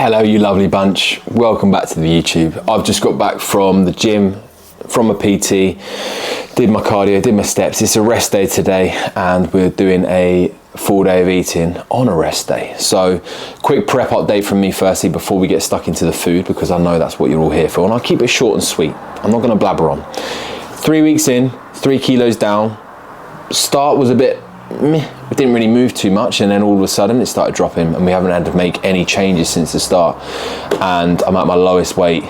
Hello you lovely bunch, welcome back to the YouTube. I've just got back from the gym, from a PT, did my cardio, did my steps. It's a rest day today and we're doing a full day of eating on a rest day. So quick prep update from me firstly before we get stuck into the food, because I know that's what you're all here for, and I'll keep it short and sweet. I'm not going to blabber on. 3 weeks in, 3 kilos down. Start was a bit meh. We didn't really move too much, and then all of a sudden it started dropping and we haven't had to make any changes since the start, and I'm at my lowest weight,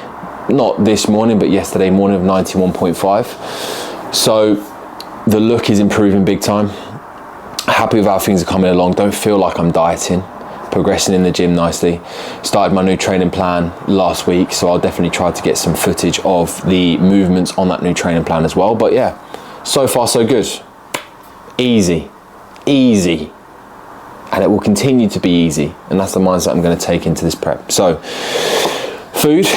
not this morning but yesterday morning, of 91.5. so the look is improving big time. Happy with how things are coming along. Don't feel like I'm dieting, progressing in the gym nicely. Started my new training plan last week, so I'll definitely try to get some footage of the movements on that new training plan as well. But yeah, so far so good. Easy, and it will continue to be easy, and that's the mindset I'm going to take into this prep. So food,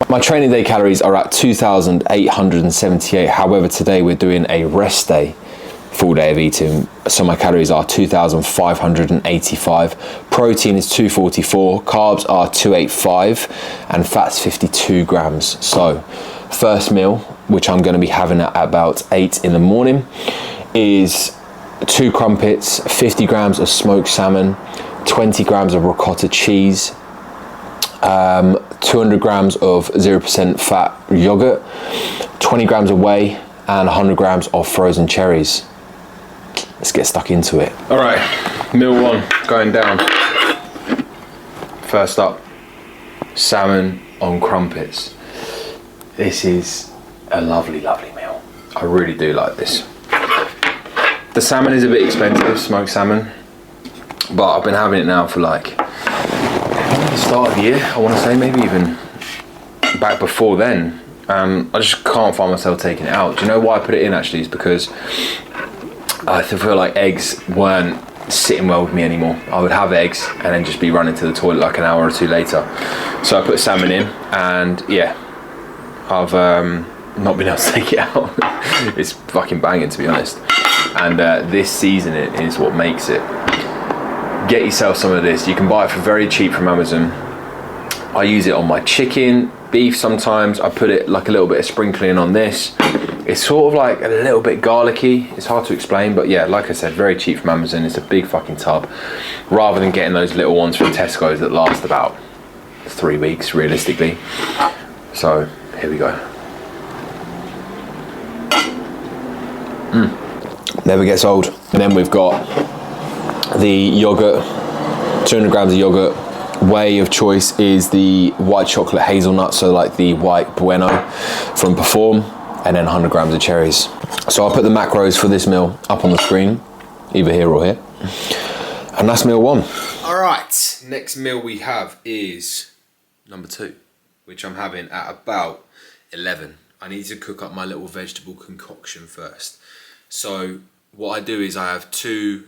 my training day calories are at 2,878. However, today we're doing a rest day, full day of eating, so my calories are 2,585. Protein is 244, carbs are 285, and fats 52 grams. So first meal, which I'm going to be having at about 8 in the morning, is 2 crumpets, 50 grams of smoked salmon, 20 grams of ricotta cheese, 200 grams of 0% fat yogurt, 20 grams of whey, and 100 grams of frozen cherries. Let's get stuck into it. All right, meal one going down. First up, salmon on crumpets. This is a lovely, lovely meal. I really do like this. The salmon is a bit expensive, smoked salmon, but I've been having it now for like the start of the year, I want to say, maybe even back before then. I just can't find myself taking it out. Do you know why I put it in actually? Is because I feel like eggs weren't sitting well with me anymore. I would have eggs and then just be running to the toilet like an hour or two later. So I put salmon in, and yeah, I've not been able to take it out. It's fucking banging, to be honest. And this seasoning is what makes it. Get yourself some of this. You can buy it for very cheap from Amazon. I use it on my chicken, beef sometimes. I put it like a little bit of sprinkling on this. It's sort of like a little bit garlicky. It's hard to explain, but yeah, like I said, very cheap from Amazon. It's a big fucking tub, rather than getting those little ones from Tesco's that last about 3 weeks realistically. So here we go. Never gets old. And then we've got the yogurt, 200 grams of yogurt. Whey of choice is the white chocolate hazelnut, so like the white Bueno from Perform, and then 100 grams of cherries. So I'll put the macros for this meal up on the screen, either here or here. And that's meal one. All right, next meal we have is number 2, which I'm having at about 11. I need to cook up my little vegetable concoction first. So what I do is I have 2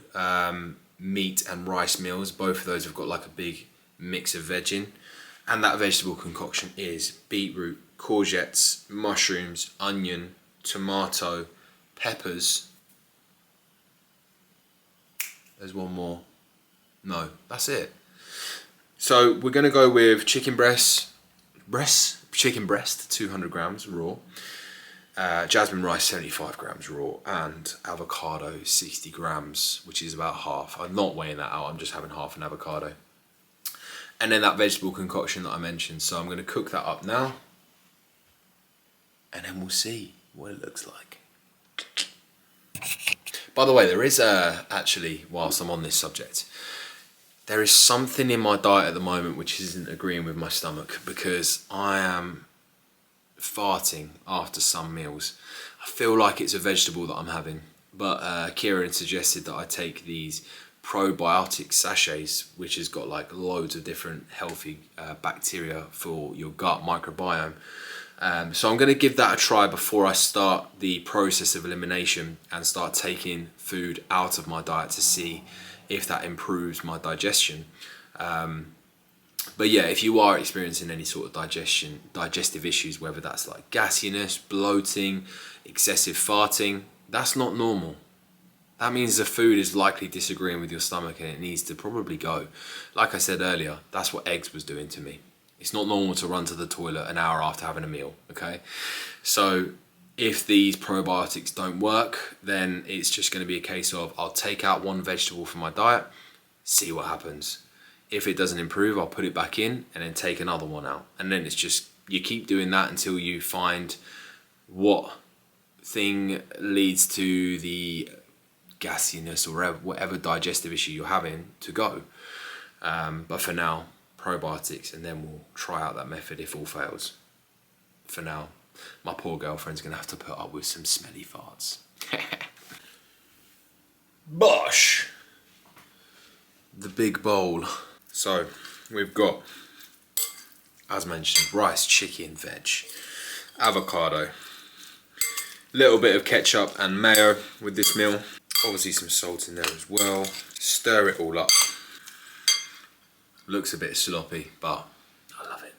meat and rice meals. Both of those have got like a big mix of veg in. And that vegetable concoction is beetroot, courgettes, mushrooms, onion, tomato, peppers. There's one more. No, that's it. So we're going to go with chicken breast, 200 grams raw. Jasmine rice 75 grams raw, and avocado 60 grams, which is about half. I'm not weighing that out, I'm just having half an avocado. And then that vegetable concoction that I mentioned. So I'm going to cook that up now, and then we'll see what it looks like. By the way, there is actually, whilst I'm on this subject, there is something in my diet at the moment which isn't agreeing with my stomach, because I am farting after some meals. I feel like it's a vegetable that I'm having, but Kieran suggested that I take these probiotic sachets, which has got like loads of different healthy bacteria for your gut microbiome. So I'm going to give that a try before I start the process of elimination and start taking food out of my diet to see if that improves my digestion. But yeah, if you are experiencing any sort of digestive issues, whether that's like gassiness, bloating, excessive farting, that's not normal. that means the food is likely disagreeing with your stomach and it needs to probably go. Like I said earlier, that's what eggs was doing to me. It's not normal to run to the toilet an hour after having a meal, okay? So if these probiotics don't work, then it's just going to be a case of I'll take out one vegetable from my diet, see what happens. If it doesn't improve, I'll put it back in and then take another one out. And then it's just, you keep doing that until you find what thing leads to the gassiness or whatever digestive issue you're having to go. But for now, probiotics, and then we'll try out that method if all fails. For now, my poor girlfriend's gonna have to put up with some smelly farts. Bosh! The big bowl. So, we've got, as mentioned, rice, chicken, veg, avocado, little bit of ketchup and mayo with this meal. Obviously some salt in there as well. Stir it all up. Looks a bit sloppy, but I love it.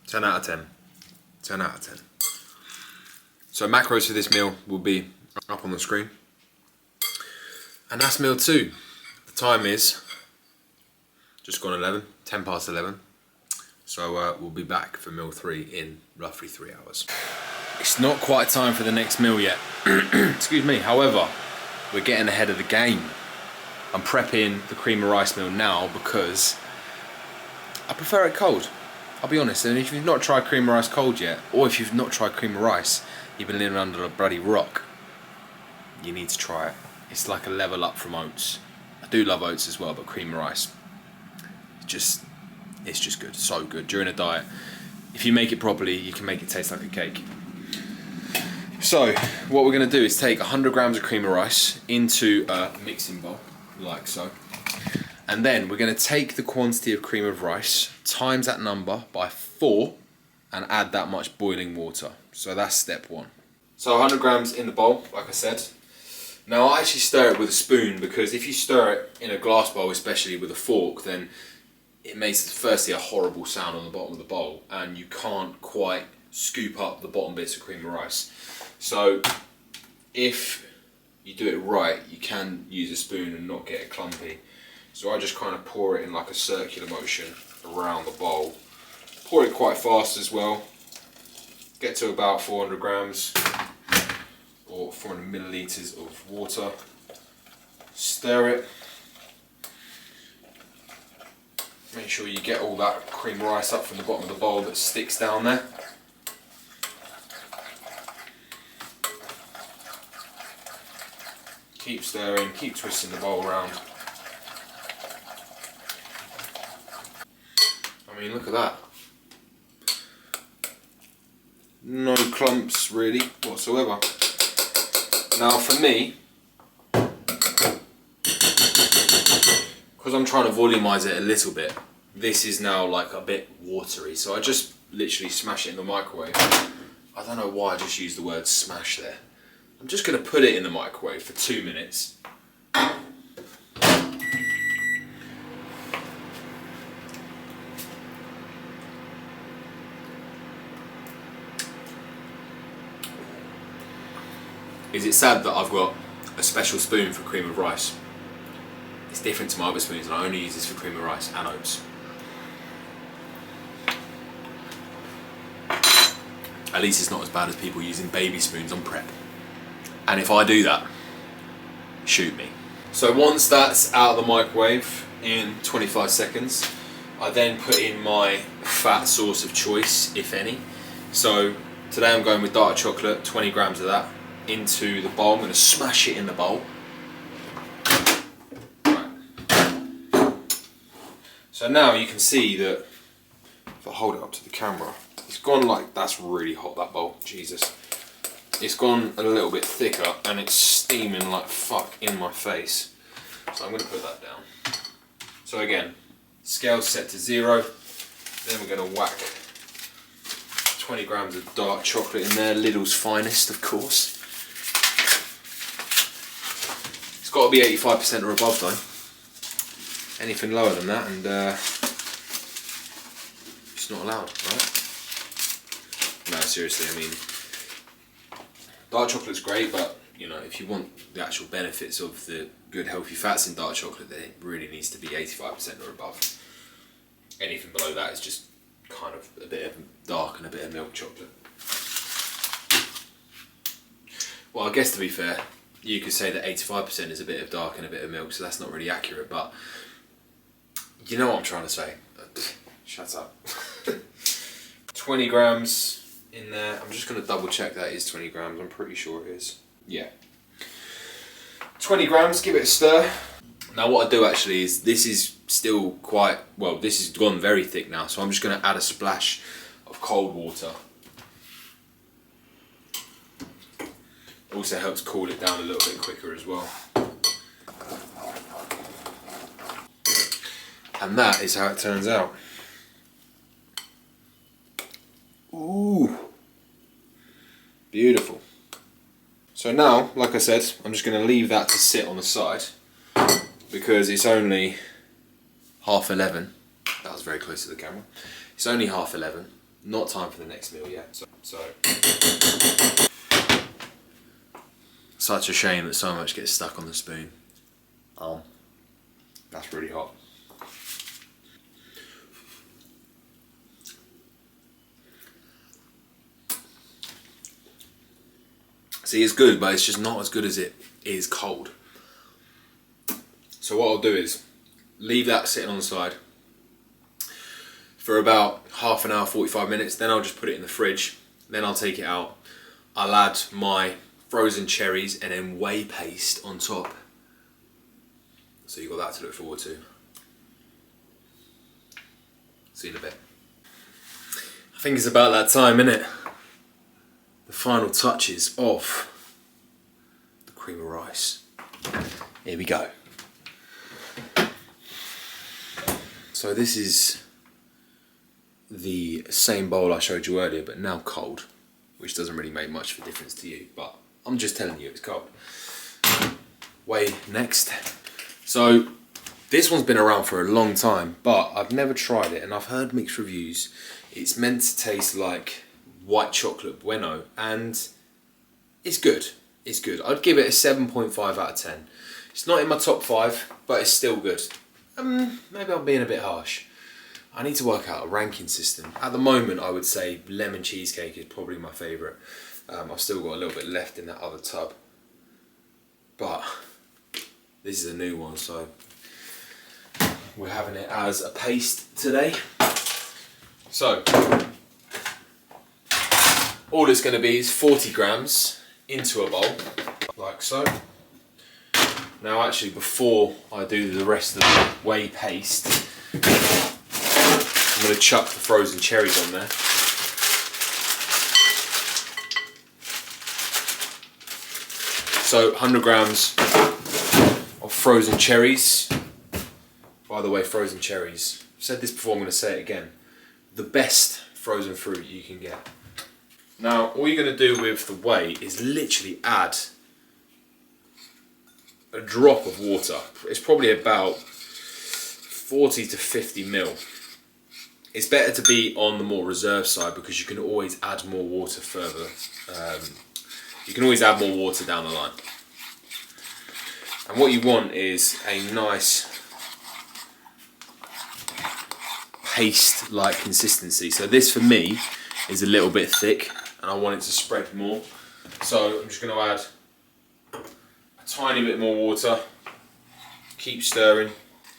10 out of 10. 10 out of 10. So macros for this meal will be up on the screen. And that's meal 2. The time is just gone 11, 10 past 11. So we'll be back for meal 3 in roughly 3 hours. It's not quite time for the next meal yet. Excuse me. However, we're getting ahead of the game. I'm prepping the cream of rice meal now because I prefer it cold. I'll be honest, and if you've not tried cream of rice cold yet, or if you've not tried cream of rice, you've been living under a bloody rock, you need to try it. It's like a level up from oats. I do love oats as well, but cream of rice, it's just good, so good. During a diet, if you make it properly, you can make it taste like a cake. So, what we're going to do is take 100 grams of cream of rice into a mixing bowl, like so. And then we're going to take the quantity of cream of rice, times that number by 4, and add that much boiling water. So that's step 1. So 100 grams in the bowl, like I said. Now I actually stir it with a spoon, because if you stir it in a glass bowl, especially with a fork, then it makes firstly a horrible sound on the bottom of the bowl, and you can't quite scoop up the bottom bits of cream of rice. So if you do it right, you can use a spoon and not get it clumpy. So I just kind of pour it in like a circular motion around the bowl. Pour it quite fast as well. Get to about 400 grams or 400 milliliters of water. Stir it. Make sure you get all that cream rice up from the bottom of the bowl that sticks down there. Keep stirring, keep twisting the bowl around. I mean, look at that. No clumps really whatsoever. Now for me, because I'm trying to volumize it a little bit, this is now like a bit watery. So I just literally smash it in the microwave. I don't know why I just used the word smash there. I'm just going to put it in the microwave for 2 minutes. Is it sad that I've got a special spoon for cream of rice? It's different to my other spoons, and I only use this for cream of rice and oats. At least it's not as bad as people using baby spoons on prep. And if I do that, shoot me. So once that's out of the microwave in 25 seconds, I then put in my fat source of choice, if any. So today I'm going with dark chocolate, 20 grams of that, into the bowl. I'm going to smash it in the bowl. Right. So now you can see that, if I hold it up to the camera, it's gone like, that's really hot, that bowl, Jesus. It's gone a little bit thicker and it's steaming like fuck in my face. So I'm going to put that down. So again, scale set to 0. Then we're going to whack 20 grams of dark chocolate in there, Lidl's finest of course. It's got to be 85% or above though. Anything lower than that and it's not allowed, right? seriously. I mean, dark chocolate's great, but you know, if you want the actual benefits of the good healthy fats in dark chocolate, then it really needs to be 85% or above. Anything below that is just kind of a bit of dark and a bit of milk chocolate. Well, I guess to be fair, you could say that 85% is a bit of dark and a bit of milk, so that's not really accurate, but you know what I'm trying to say. Shut up. 20 grams in there. I'm just going to double check that is 20 grams. I'm pretty sure it is. Yeah. 20 grams, give it a stir. Now what I do actually is, this is still quite, well, this has gone very thick now, so I'm just going to add a splash of cold water. Also helps cool it down a little bit quicker as well. And that is how it turns out. Ooh, beautiful. So now, like I said, I'm just going to leave that to sit on the side because it's only 11:30. That was very close to the camera. It's only 11:30. Not time for the next meal yet. So such a shame that so much gets stuck on the spoon. That's really hot. See, it's good, but it's just not as good as it is cold. So what I'll do is leave that sitting on the side for about half an hour, 45 minutes. Then I'll just put it in the fridge. Then I'll take it out. I'll add my frozen cherries and then whey paste on top. So you've got that to look forward to. See you in a bit. I think it's about that time, isn't it? The final touches of the cream of rice. Here we go. So this is the same bowl I showed you earlier, but now cold, which doesn't really make much of a difference to you, but I'm just telling you it's cold. Whey next. So this one's been around for a long time, but I've never tried it and I've heard mixed reviews. It's meant to taste like white chocolate bueno, and it's good. It's good. I'd give it a 7.5 out of 10. It's not in my top 5, but it's still good. Maybe I'm being a bit harsh. I need to work out a ranking system. At the moment, I would say lemon cheesecake is probably my favourite. I've still got a little bit left in that other tub, but this is a new one, so we're having it as a paste today. So all it's going to be is 40 grams into a bowl, like so. Now actually, before I do the rest of the whey paste, I'm going to chuck the frozen cherries on there. So 100 grams of frozen cherries. By the way, frozen cherries, I've said this before, I'm going to say it again, the best frozen fruit you can get. Now, all you're going to do with the whey is literally add a drop of water. It's probably about 40 to 50 ml. It's better to be on the more reserved side because you can always add more water further. You can always add more water down the line. And what you want is a nice paste-like consistency. So this for me is a little bit thick and I want it to spread more. So I'm just going to add a tiny bit more water, keep stirring,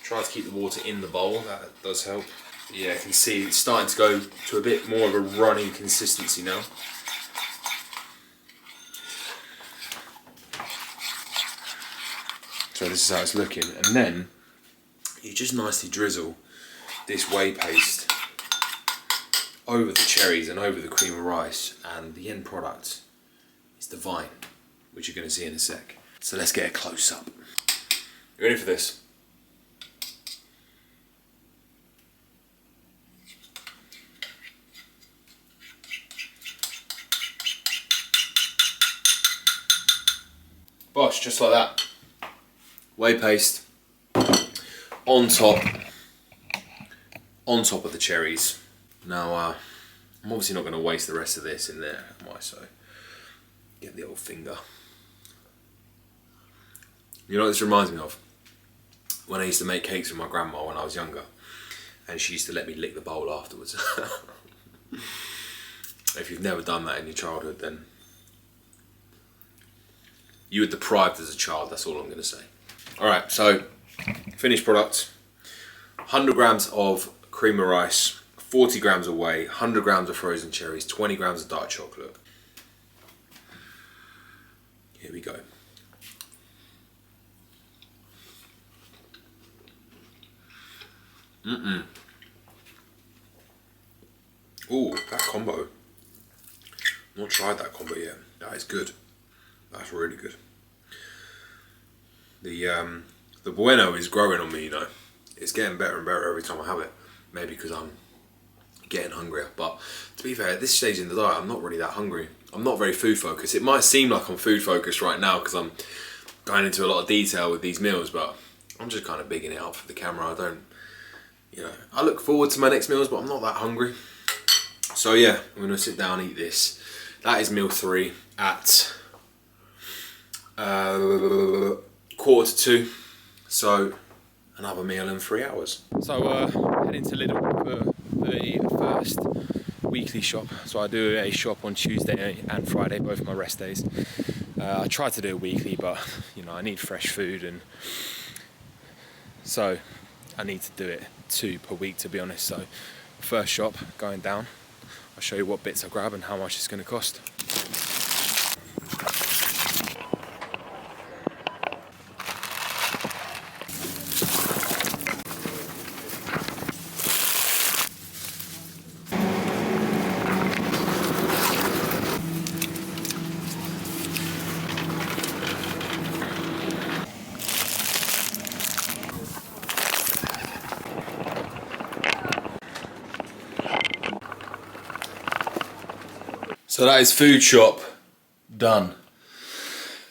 try to keep the water in the bowl, that does help. Yeah, you can see it's starting to go to a bit more of a runny consistency now. So this is how it's looking, and then you just nicely drizzle this whey paste over the cherries and over the cream of rice, and the end product is divine, which you're going to see in a sec. So let's get a close up. You ready for this? Bosh, just like that. Whey paste on top of the cherries. Now I'm obviously not going to waste the rest of this in there, am I? So get the old finger. You know what this reminds me of? When I used to make cakes with my grandma when I was younger, and she used to let me lick the bowl afterwards. If you've never done that in your childhood, then you were deprived as a child, that's all I'm going to say. Alright, so finished product. 100 grams of cream of rice, 40 grams of whey, 100 grams of frozen cherries, 20 grams of dark chocolate. Here we go. Ooh, that combo. Not tried that combo yet. That is good. That's really good. The bueno is growing on me, you know. It's getting better and better every time I have it. Maybe because I'm getting hungrier. But to be fair, at this stage in the diet, I'm not really that hungry. I'm not very food focused. It might seem like I'm food focused right now because I'm going into a lot of detail with these meals, but I'm just kind of bigging it up for the camera. I don't, you know, I look forward to my next meals, but I'm not that hungry. So yeah, I'm going to sit down and eat this. That is meal 3 at 1:45. So another meal in 3 hours. So heading to Lidl for the first weekly shop. So I do a shop on Tuesday and Friday, both my rest days. I try to do it weekly, but you know, I need fresh food, and so I need to do it 2 per week, to be honest. So first shop going down. I'll show you what bits I grab and how much it's going to cost. So that is food shop done.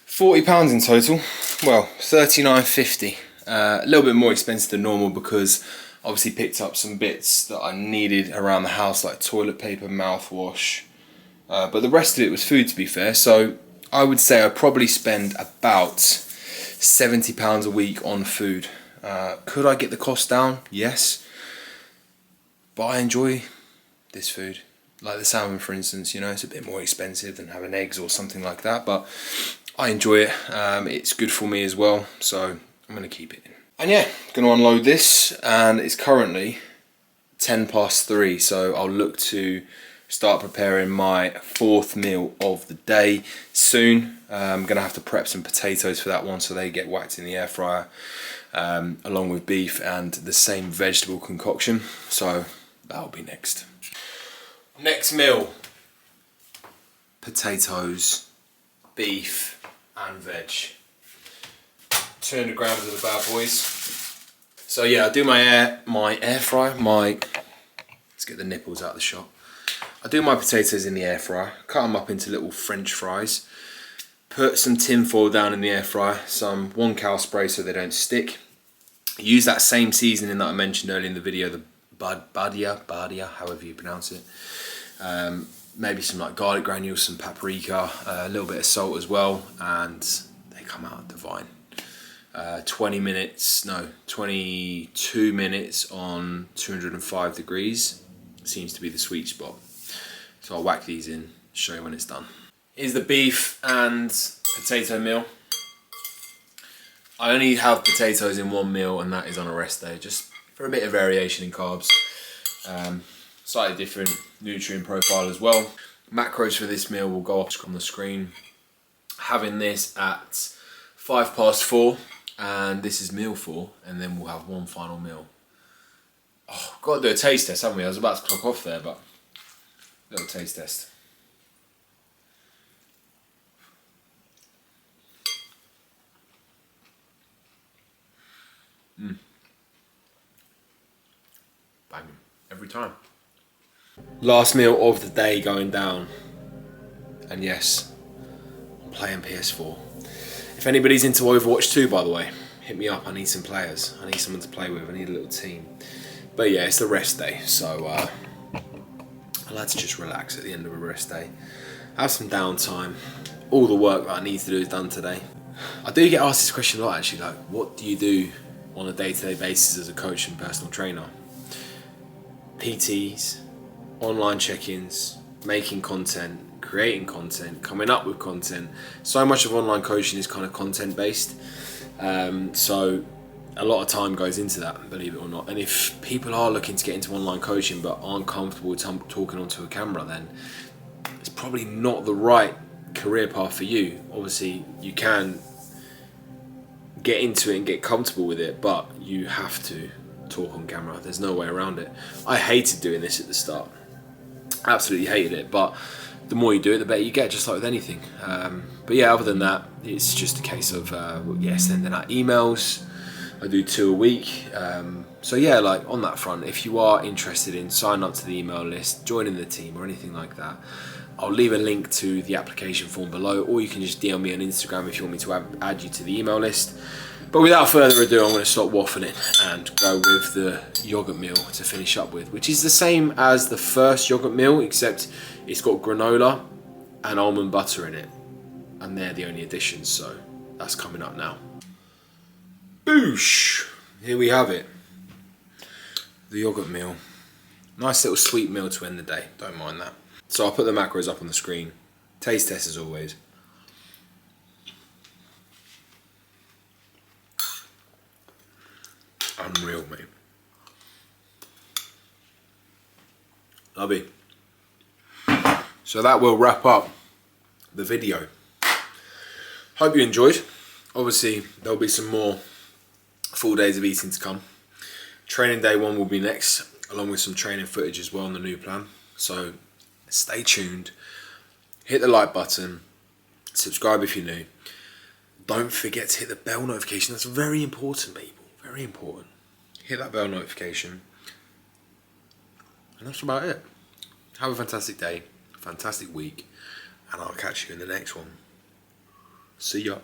£40 in total. Well, £39.50. A little bit more expensive than normal because obviously picked up some bits that I needed around the house, like toilet paper, mouthwash. But the rest of it was food, to be fair. So I would say I probably spend about £70 a week on food. Could I get the cost down? Yes. But I enjoy this food. Like the salmon, for instance, you know, it's a bit more expensive than having eggs or something like that, but I enjoy it. It's good for me as well, so I'm going to keep it in. And yeah, going to unload this, and it's currently 3:10, so I'll look to start preparing my 4th meal of the day soon. I'm going to have to prep some potatoes for that one, so they get whacked in the air fryer, along with beef and the same vegetable concoction, so that'll be next. Next meal, potatoes, beef and veg. 200 grams of the bad boys. So yeah, I do my air fry, let's get the nipples out of the shop. I do my potatoes in the air fryer, cut them up into little French fries, put some tin foil down in the air fryer, some 1-cal spray so they don't stick. Use that same seasoning that I mentioned earlier in the video, the Badia, however you pronounce it. Maybe some like garlic granules, some paprika, a little bit of salt as well, and they come out divine. 22 minutes on 205 degrees seems to be the sweet spot. So I'll whack these in, show you when it's done. Here's the beef and potato meal. I only have potatoes in 1 meal, and that is on a rest day, just for a bit of variation in carbs. Slightly different nutrient profile as well. Macros for this meal will go off on the screen. Having this at 4:05, and this is meal 4, and then we'll have one final meal. Oh, got to do a taste test, haven't we? I was about to clock off there, but little taste test. Banging every time. Last meal of the day going down, and yes, I'm playing PS4. If anybody's into Overwatch 2, by the way, hit me up. I need some players. I need someone to play with. I need a little team. But yeah, it's the rest day, so I like to just relax at the end of a rest day, have some downtime. All the work that I need to do is done today. I do get asked this question a lot actually, like what do you do on a day-to-day basis as a coach and personal trainer? PTs, online check-ins, making content, creating content, coming up with content. So much of online coaching is kind of content based. So a lot of time goes into that, believe it or not. And if people are looking to get into online coaching but aren't comfortable talking onto a camera, then it's probably not the right career path for you. Obviously, you can get into it and get comfortable with it, but you have to talk on camera. There's no way around it. I hated doing this at the start. Absolutely hated it, but the more you do it, the better you get, just like with anything. But yeah, other than that, it's just a case of sending out emails. I do 2 a week. So yeah, like on that front, if you are interested in signing up to the email list, joining the team or anything like that, I'll leave a link to the application form below, or you can just DM me on Instagram if you want me to add you to the email list. But without further ado, I'm going to stop waffling and go with the yogurt meal to finish up with, which is the same as the first yogurt meal, except it's got granola and almond butter in it, and they're the only additions, so that's coming up now. Boosh! Here we have it. The yogurt meal. Nice little sweet meal to end the day, don't mind that. So I'll put the macros up on the screen. Taste test as always. Unreal, mate. Lovely. So that will wrap up the video. Hope you enjoyed. Obviously, there'll be some more full days of eating to come. Training day 1 will be next, along with some training footage as well on the new plan. So stay tuned. Hit the like button. Subscribe if you're new. Don't forget to hit the bell notification. That's very important, people. Very important. Hit that bell notification. And that's about it. Have a fantastic day, a fantastic week, and I'll catch you in the next one. See ya.